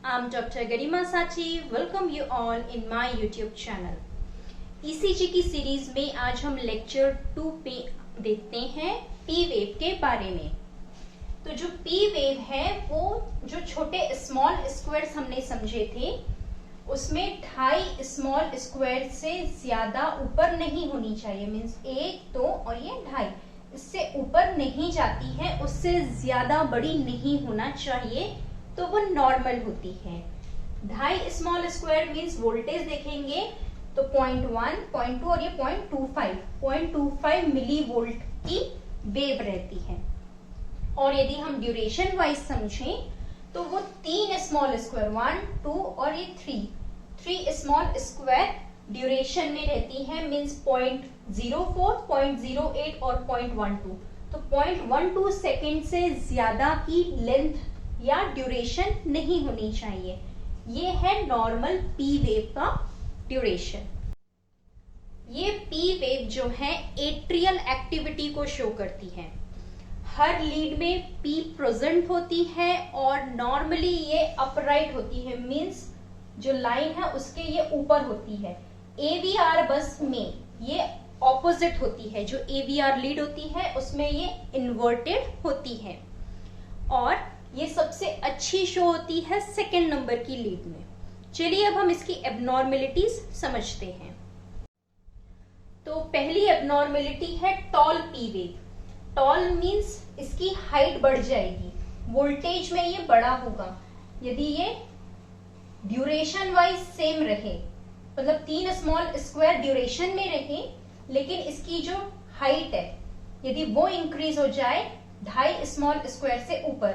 I'm Dr. Garima Sachi. Welcome you all in my YouTube channel. ECG की series में आज हम lecture 2 पे देखते हैं पी वेव के बारे में। तो जो पी वेव है वो जो छोटे स्मॉल स्क्वायर्स हमने समझे थे उसमें 2.5 स्मॉल स्क्वायर से ज्यादा ऊपर नहीं होनी चाहिए। मीन्स 1, 2 और ये 2.5 इससे ऊपर नहीं जाती है, उससे ज्यादा बड़ी नहीं होना चाहिए, तो वो नॉर्मल होती है। 2.5 स्मॉल स्क्वायर मीन्स वोल्टेज देखेंगे तो 0.1, 0.2 और ये 0.25 मिली वोल्ट की वेव रहती है। और यदि हम ड्यूरेशन वाइज समझें तो वो 3 स्मॉल स्क्वायर 1, 2 और ये 3 स्मॉल स्क्वायर ड्यूरेशन में रहती है। मीन्स 0.04, 0.08 और 0.12। तो 0.12 सेकेंड से ज्यादा की लेंथ या ड्यूरेशन नहीं होनी चाहिए। ये है नॉर्मल पी वेव का ड्यूरेशन। ये पी वेव जो है एट्रियल एक्टिविटी को शो करती है। हर लीड में पी प्रेजेंट होती है और नॉर्मली ये अपराइट होती है। मींस जो लाइन है उसके ये ऊपर होती है। एवीआर बस में ये ऑपोजिट होती है। जो एवीआर लीड होती है उसमें ये इन्वर्टेड होती है और ये सबसे अच्छी शो होती है सेकेंड नंबर की लीड में। चलिए अब हम इसकी एबनॉर्मेलिटीज समझते हैं। तो पहली एबनॉर्मेलिटी है tall P wave. Tall means इसकी हाइट बढ़ जाएगी, वोल्टेज में ये बड़ा होगा। यदि ये ड्यूरेशन वाइज सेम रहे, मतलब 3 स्मॉल स्क्वायर ड्यूरेशन में रहे, लेकिन इसकी जो हाइट है यदि वो इंक्रीज हो जाए 2.5 स्मॉल स्क्वायर से ऊपर,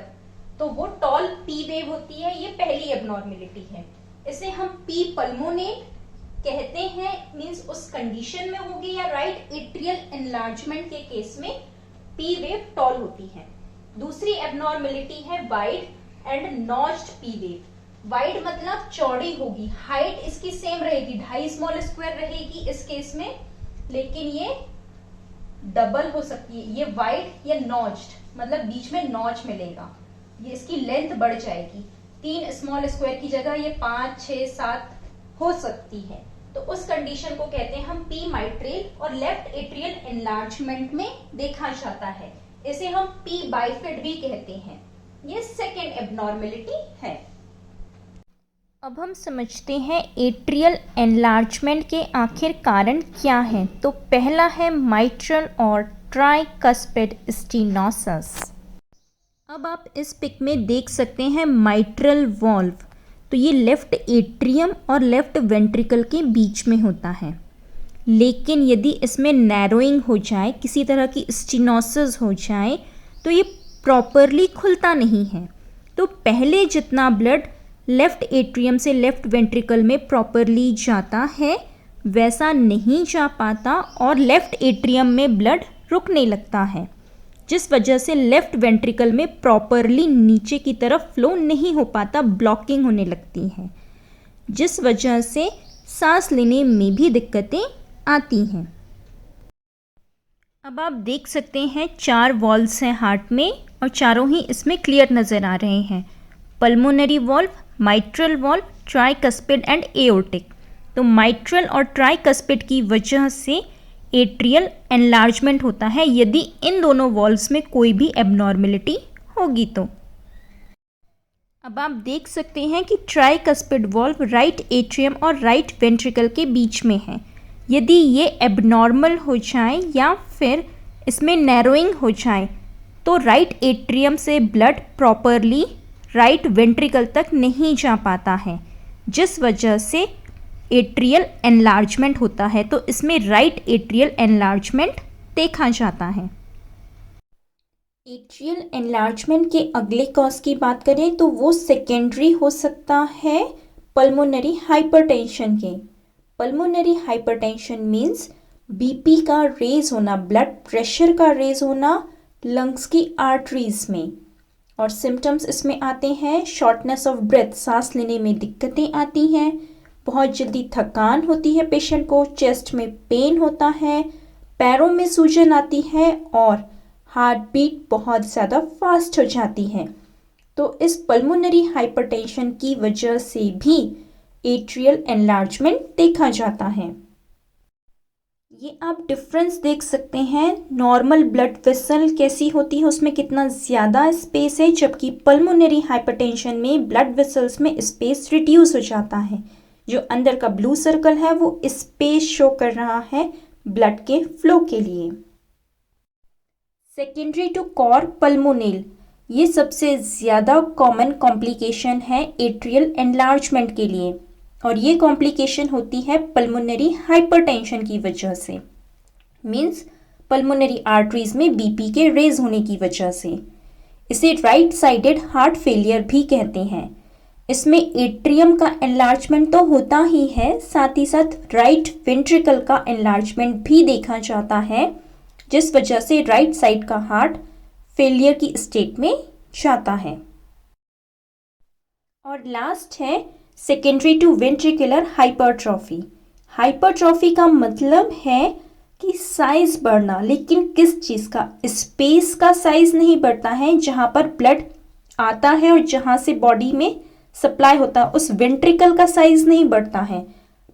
तो वो टॉल पी वेव होती है। ये पहली एबनॉर्मेलिटी है। इसे हम पी पल्मोनेट कहते हैं। मींस उस कंडीशन में होगी या राइट एट्रियल एनलार्जमेंट के केस में पी वेव टॉल होती है। दूसरी एबनॉर्मेलिटी है wide and notched P wave. Wide मतलब चौड़ी होगी, हाइट इसकी सेम रहेगी, 2.5 स्मॉल स्क्वायर रहेगी इस केस में, लेकिन ये डबल हो सकती है। ये वाइड या नॉच्ड मतलब बीच में नॉच मिलेगा, ये इसकी लेंथ बढ़ जाएगी। 3 स्मॉल स्क्वायर की जगह ये 5, 6, 7 हो सकती है। तो उस कंडीशन को कहते हैं हम पी माइट्रेल और लेफ्ट एट्रियल एनलार्जमेंट में देखा जाता है। इसे हम पी बाइफिड भी कहते हैं। ये सेकेंड एबनॉर्मेलिटी है। अब हम समझते हैं एट्रियल एनलार्जमेंट के आखिर कारण क्या हैं। तो पहला है माइट्रल और ट्राइकस्पिड स्टेनोसिस। अब आप इस पिक में देख सकते हैं माइट्रल वॉल्व। तो ये लेफ्ट एट्रियम और लेफ्ट वेंट्रिकल के बीच में होता है, लेकिन यदि इसमें नैरोइंग हो जाए, किसी तरह की स्टेनोसिस हो जाए, तो ये प्रॉपरली खुलता नहीं है। तो पहले जितना ब्लड लेफ्ट एट्रियम से लेफ्ट वेंट्रिकल में प्रॉपरली जाता है वैसा नहीं जा पाता और लेफ्ट एट्रियम में ब्लड रुकने लगता है, जिस वजह से लेफ्ट वेंट्रिकल में प्रॉपरली नीचे की तरफ फ्लो नहीं हो पाता, ब्लॉकिंग होने लगती है, जिस वजह से सांस लेने में भी दिक्कतें आती हैं। अब आप देख सकते हैं 4 वॉल्व्स हैं हार्ट में और चारों ही इसमें क्लियर नज़र आ रहे हैं। Pulmonary valve, mitral valve, tricuspid and aortic. तो माइट्रल और ट्राइकस्पिड की वजह से एट्रियल एनलार्जमेंट होता है यदि इन दोनों वॉल्व्स में कोई भी एबनॉर्मेलिटी होगी तो। अब आप देख सकते हैं कि ट्राइकस्पिड वॉल्व राइट एट्रियम और राइट वेंट्रिकल के बीच में है। यदि ये एबनॉर्मल हो जाए या फिर इसमें नैरोइंग हो जाए तो राइट एट्रियम से ब्लड प्रॉपरली राइट वेंट्रिकल तक नहीं जा पाता है, जिस वजह से एट्रियल एनलार्जमेंट होता है। तो इसमें राइट एट्रियल एनलार्जमेंट देखा जाता है। एट्रियल एनलार्जमेंट के अगले कॉज की बात करें तो वो सेकेंडरी हो सकता है पल्मोनरी हाइपरटेंशन के। पल्मोनरी हाइपरटेंशन मीन्स बीपी का रेज होना, ब्लड प्रेशर का रेज होना लंग्स की आर्टरीज में। और सिम्टम्स इसमें आते हैं शॉर्टनेस ऑफ ब्रेथ, सांस लेने में दिक्कतें आती हैं, बहुत जल्दी थकान होती है पेशेंट को, चेस्ट में पेन होता है, पैरों में सूजन आती है और हार्ट बीट बहुत ज़्यादा फास्ट हो जाती है। तो इस पल्मोनरी हाइपरटेंशन की वजह से भी एट्रियल एनलार्जमेंट देखा जाता है। ये आप डिफरेंस देख सकते हैं, नॉर्मल ब्लड वेसल कैसी होती है, उसमें कितना ज़्यादा स्पेस है, जबकि पल्मोनरी हाइपरटेंशन में ब्लड वेसल्स में स्पेस रिड्यूस हो जाता है। जो अंदर का ब्लू सर्कल है वो स्पेस शो कर रहा है ब्लड के फ्लो के लिए। सेकेंडरी टू कॉर पल्मोनेल, ये सबसे ज़्यादा कॉमन कॉम्प्लिकेशन है एट्रियल एनलार्जमेंट के लिए, और ये कॉम्प्लिकेशन होती है पल्मोनरी हाइपरटेंशन की वजह से, मींस पल्मोनरी आर्टरीज में बीपी के रेज होने की वजह से। इसे राइट साइडेड हार्ट फेलियर भी कहते हैं। इसमें एट्रियम का एनलार्जमेंट तो होता ही है, साथ ही साथ राइट वेंट्रिकल का एनलार्जमेंट भी देखा जाता है, जिस वजह से राइट साइड का हार्ट फेलियर की स्टेट में जाता है। और लास्ट है secondary to ventricular hypertrophy. Hypertrophy का मतलब है कि साइज बढ़ना, लेकिन किस चीज़ का? स्पेस का साइज नहीं बढ़ता है जहाँ पर ब्लड आता है और जहाँ से बॉडी में सप्लाई होता है, उस वेंट्रिकल का साइज नहीं बढ़ता है,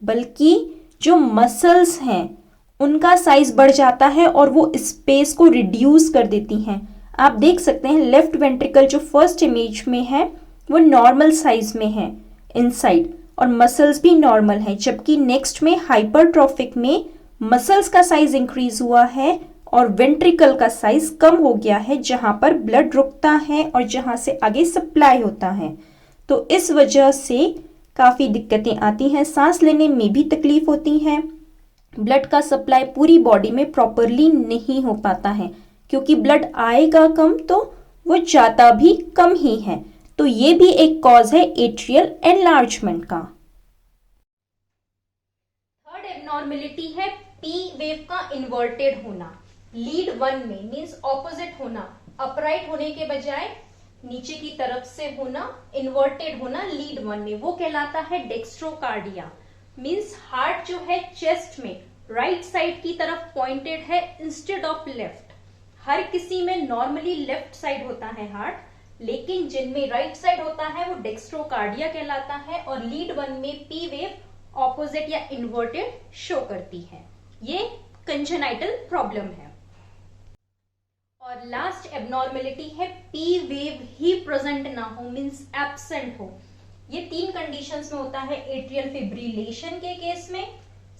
बल्कि जो मसल्स हैं उनका साइज बढ़ जाता है और वो स्पेस को रिड्यूस कर देती हैं। आप देख सकते हैं लेफ्ट वेंट्रिकल जो फर्स्ट इमेज में है वो नॉर्मल साइज में है इनसाइड, और मसल्स भी नॉर्मल है, जबकि नेक्स्ट में हाइपरट्रॉफिक में मसल्स का साइज इंक्रीज हुआ है और वेंट्रिकल का साइज कम हो गया है, जहां पर ब्लड रुकता है और जहां से आगे सप्लाई होता है। तो इस वजह से काफ़ी दिक्कतें आती हैं, सांस लेने में भी तकलीफ होती है, ब्लड का सप्लाई पूरी बॉडी में प्रॉपरली नहीं हो पाता है, क्योंकि ब्लड आएगा कम तो वो जाता भी कम ही है। तो ये भी एक कॉज है एट्रियल एनलार्जमेंट का। थर्ड एबनॉर्मेलिटी है पी वेव का इन्वर्टेड होना। लीड 1 में मींस ऑपोजिट होना, अपराइट होने के बजाय नीचे की तरफ से होना, इन्वर्टेड होना लीड 1 में, वो कहलाता है डेक्स्ट्रोकार्डिया। मींस हार्ट जो है चेस्ट में राइट साइड की तरफ पॉइंटेड है इंस्टेड ऑफ लेफ्ट। हर किसी में नॉर्मली लेफ्ट साइड होता है हार्ट, लेकिन जिनमें राइट साइड होता है वो डेक्स्ट्रोकार्डिया कहलाता है, और लीड 1 में पी वेव ऑपोजिट या इन्वर्टेड शो करती है। ये कंजेनाइटल प्रॉब्लम है। और लास्ट एबनॉर्मेलिटी है पी वेव ही प्रेजेंट ना हो, मींस एब्सेंट हो। ये 3 कंडीशंस में होता है, एट्रियल फिब्रिलेशन के केस में,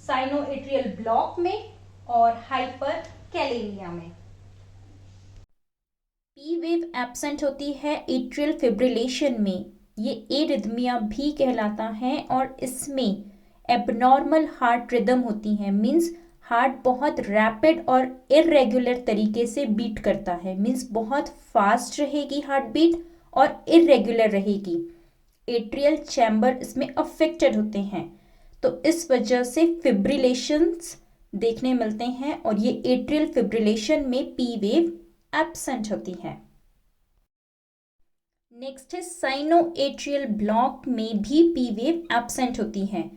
साइनो एट्रियल ब्लॉक में और हाइपर कैलेमिया में। पी वेव एब्सेंट होती है एट्रियल फिब्रिलेशन में, ये एरिथमिया भी कहलाता है, और इसमें एबनॉर्मल हार्ट रिदम होती है, मींस हार्ट बहुत रैपिड और इरेगुलर तरीके से बीट करता है, मींस बहुत फास्ट रहेगी हार्ट बीट और इरेगुलर रहेगी। एट्रियल चैम्बर इसमें अफेक्टेड होते हैं, तो इस वजह से फिब्रिलेशंस देखने मिलते हैं, और ये एट्रियल फिब्रिलेशन में पी वेव एब्सेंट होती है। नेक्स्ट है साइनो एट्रियल ब्लॉक में भी पी वेव एब्सेंट होती है।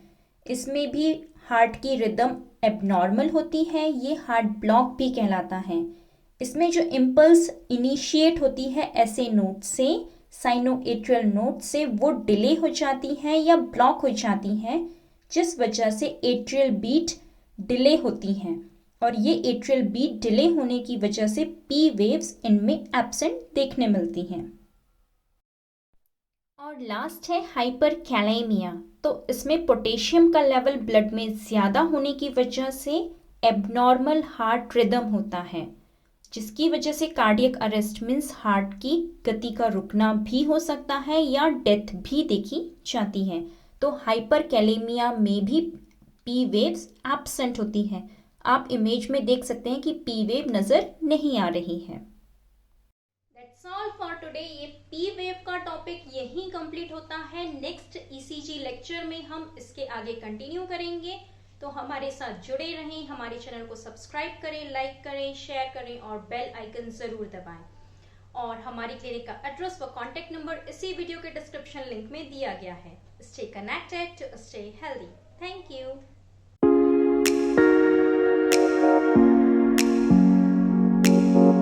इसमें भी हार्ट की रिदम एबनॉर्मल होती है, ये हार्ट ब्लॉक भी कहलाता है। इसमें जो इम्पल्स इनिशिएट होती है ऐसे नोट से, साइनो एट्रियल नोट से, वो डिले हो जाती है या ब्लॉक हो जाती है, जिस वजह से एट्रियल बीट डिले होती हैं, और ये एट्रियल बीट डिले होने की वजह से पी वेव्स इनमें एब्सेंट देखने मिलती हैं। और लास्ट है हाइपर कैलेमिया। तो इसमें पोटेशियम का लेवल ब्लड में ज़्यादा होने की वजह से एबनॉर्मल हार्ट रिदम होता है, जिसकी वजह से कार्डियक अरेस्ट मीन्स हार्ट की गति का रुकना भी हो सकता है या डेथ भी देखी जाती है। तो हाइपर कैलेमिया में भी पी वेव्स एब्सेंट होती हैं। आप इमेज में देख सकते हैं कि पी वेव नजर नहीं आ रही है। That's all for today। ये पी वेव का टॉपिक यहीं कंप्लीट होता है। नेक्स्ट ईसीजी लेक्चर में हम इसके आगे कंटिन्यू करेंगे, तो हमारे साथ जुड़े रहें, हमारे चैनल को सब्सक्राइब करें, लाइक करें, शेयर करें और बेल आइकन जरूर दबाएं। और हमारी क्लिनिक का एड्रेस व कॉन्टेक्ट नंबर इसी वीडियो के डिस्क्रिप्शन लिंक में दिया गया है। Stay connected to stay healthy. Thank you.